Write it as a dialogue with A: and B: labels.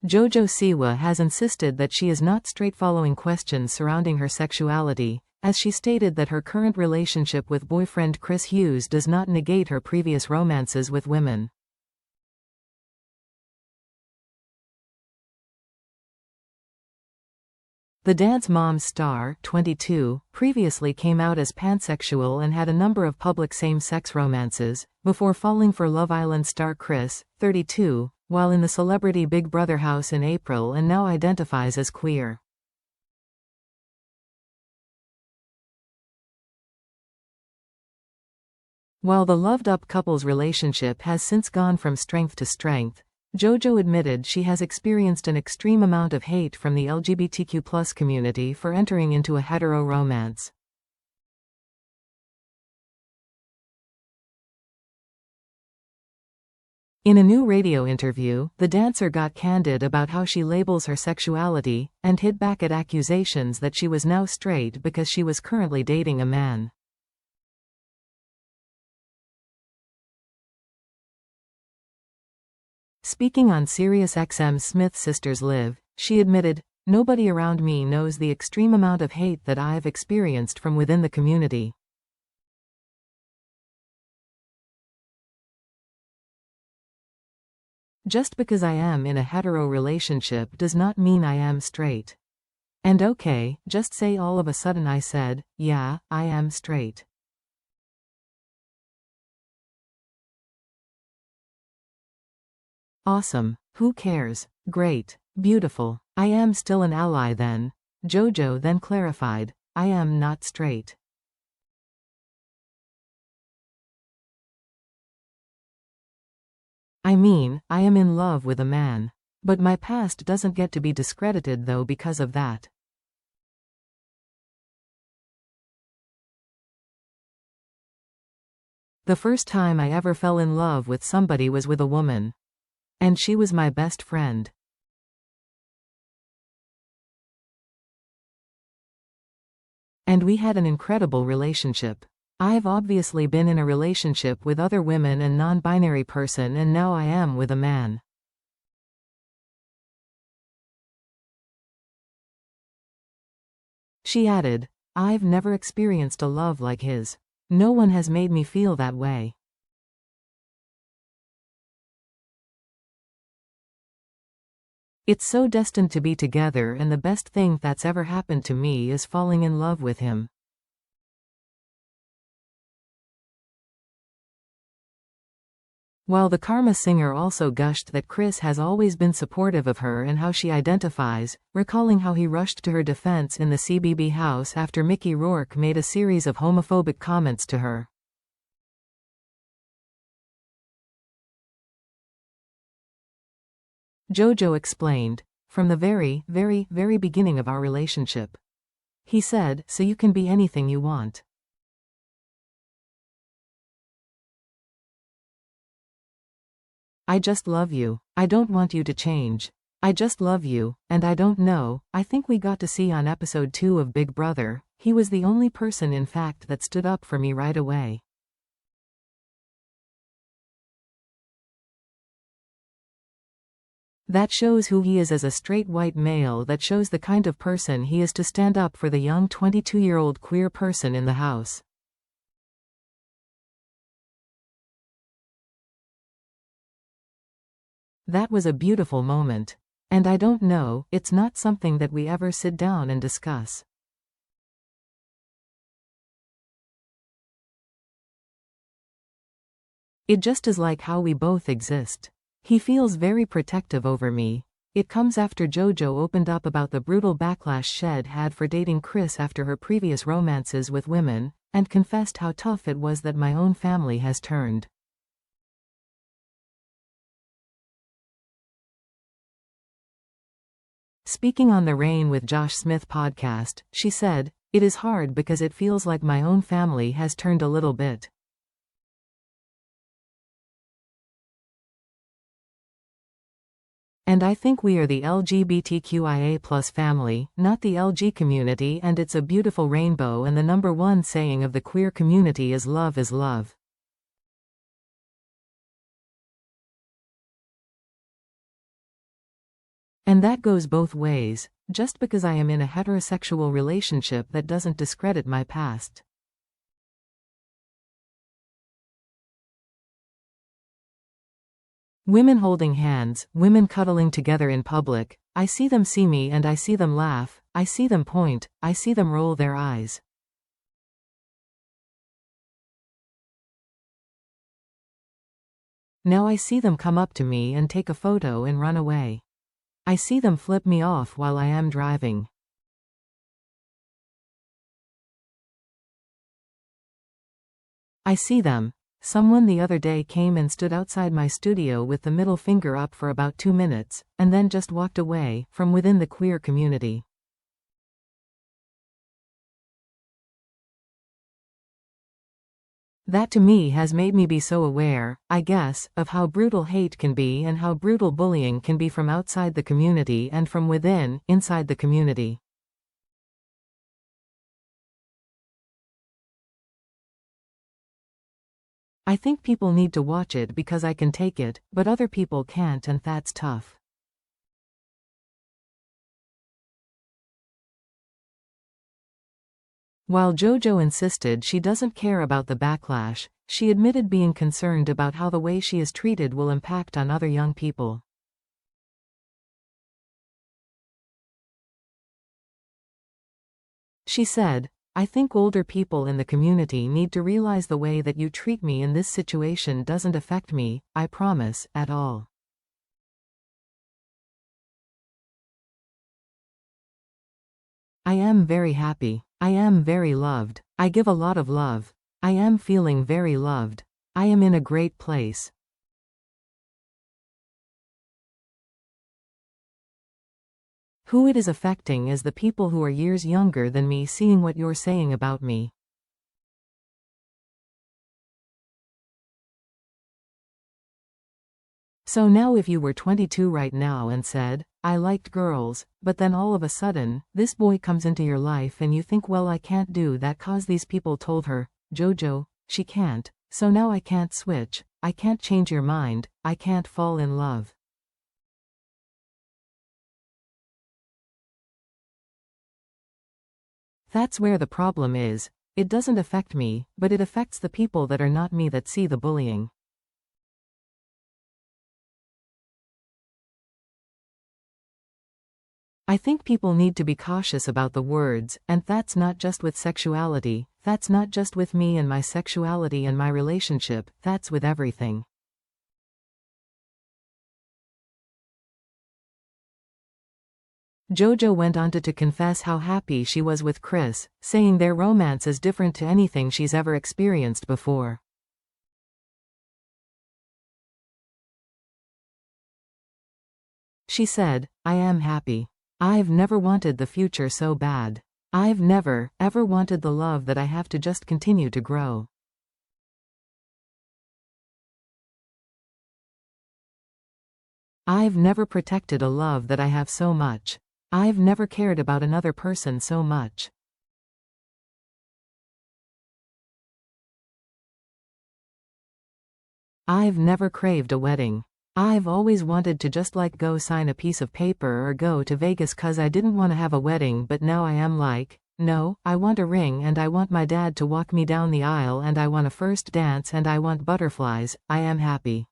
A: JoJo Siwa has insisted that she is not straight following questions surrounding her sexuality, as she stated that her current relationship with boyfriend Chris Hughes does not negate her previous romances with women. The Dance Moms star, 22, previously came out as pansexual and had a number of public same-sex romances, before falling for Love Island star Chris, 32, while in the celebrity Big Brother house in April, and now identifies as queer. While the loved-up couple's relationship has since gone from strength to strength, JoJo admitted she has experienced an extreme amount of hate from the LGBTQ+ community for entering into a hetero romance. In a new radio interview, the dancer got candid about how she labels her sexuality, and hit back at accusations that she was now straight because she was currently dating a man. Speaking on SiriusXM's Smith Sisters Live, she admitted, "Nobody around me knows the extreme amount of hate that I've experienced from within the community. Just because I am in a hetero relationship does not mean I am straight. And okay, just say all of a sudden I said, yeah, I am straight. Awesome. Who cares? Great. Beautiful. I am still an ally then." JoJo then clarified, "I am not straight. I mean, I am in love with a man. But my past doesn't get to be discredited though because of that. The first time I ever fell in love with somebody was with a woman. And she was my best friend. And we had an incredible relationship. I've obviously been in a relationship with other women and non-binary person, and now I am with a man." She added, "I've never experienced a love like his. No one has made me feel that way. It's so destined to be together, and the best thing that's ever happened to me is falling in love with him." While the Karma singer also gushed that Chris has always been supportive of her and how she identifies, recalling how he rushed to her defense in the CBB house after Mickey Rourke made a series of homophobic comments to her. JoJo explained, "From the very, very, very beginning of our relationship. He said, so you can be anything you want. I just love you. I don't want you to change. I just love you, and I don't know, I think we got to see on episode 2 of Big Brother, he was the only person in fact that stood up for me right away. That shows who he is as a straight white male, that shows the kind of person he is to stand up for the young 22-year-old queer person in the house." That was a beautiful moment. And I don't know, it's not something that we ever sit down and discuss. It just is like how we both exist. He feels very protective over me. It comes after JoJo opened up about the brutal backlash Shed had for dating Chris after her previous romances with women, and confessed how tough it was that my own family has turned. Speaking on the Rain with Josh Smith podcast, she said, "It is hard because it feels like my own family has turned a little bit. And I think we are the LGBTQIA+ family, not the LG community, and it's a beautiful rainbow, and the number one saying of the queer community is love is love." And that goes both ways. Just because I am in a heterosexual relationship, that doesn't discredit my past. Women holding hands, women cuddling together in public. I see them see me and I see them laugh, I see them point, I see them roll their eyes. Now I see them come up to me and take a photo and run away. I see them flip me off while I am driving. I see them. Someone the other day came and stood outside my studio with the middle finger up for about 2 minutes, and then just walked away, from within the queer community. That to me has made me be so aware, I guess, of how brutal hate can be and how brutal bullying can be from outside the community and from within, inside the community. I think people need to watch it because I can take it, but other people can't, and that's tough. While JoJo insisted she doesn't care about the backlash, she admitted being concerned about how the way she is treated will impact on other young people. She said, I think older people in the community need to realize the way that you treat me in this situation doesn't affect me, I promise, at all. I am very happy. I am very loved. I give a lot of love. I am feeling very loved. I am in a great place. Who it is affecting is the people who are years younger than me seeing what you're saying about me. So now if you were 22 right now and said, I liked girls, but then all of a sudden, this boy comes into your life and you think, well, I can't do that cause these people told her, JoJo, she can't, so now I can't switch, I can't change your mind, I can't fall in love. That's where the problem is. It doesn't affect me, but it affects the people that are not me that see the bullying. I think people need to be cautious about the words, and that's not just with sexuality, that's not just with me and my sexuality and my relationship, that's with everything. JoJo went on to confess how happy she was with Chris, saying their romance is different to anything she's ever experienced before. She said, I am happy. I've never wanted the future so bad. I've never, ever wanted the love that I have to just continue to grow. I've never protected a love that I have so much. I've never cared about another person so much. I've never craved a wedding. I've always wanted to just like go sign a piece of paper or go to Vegas 'cause I didn't want to have a wedding, but now I am like, no, I want a ring and I want my dad to walk me down the aisle and I want a first dance and I want butterflies, I am happy.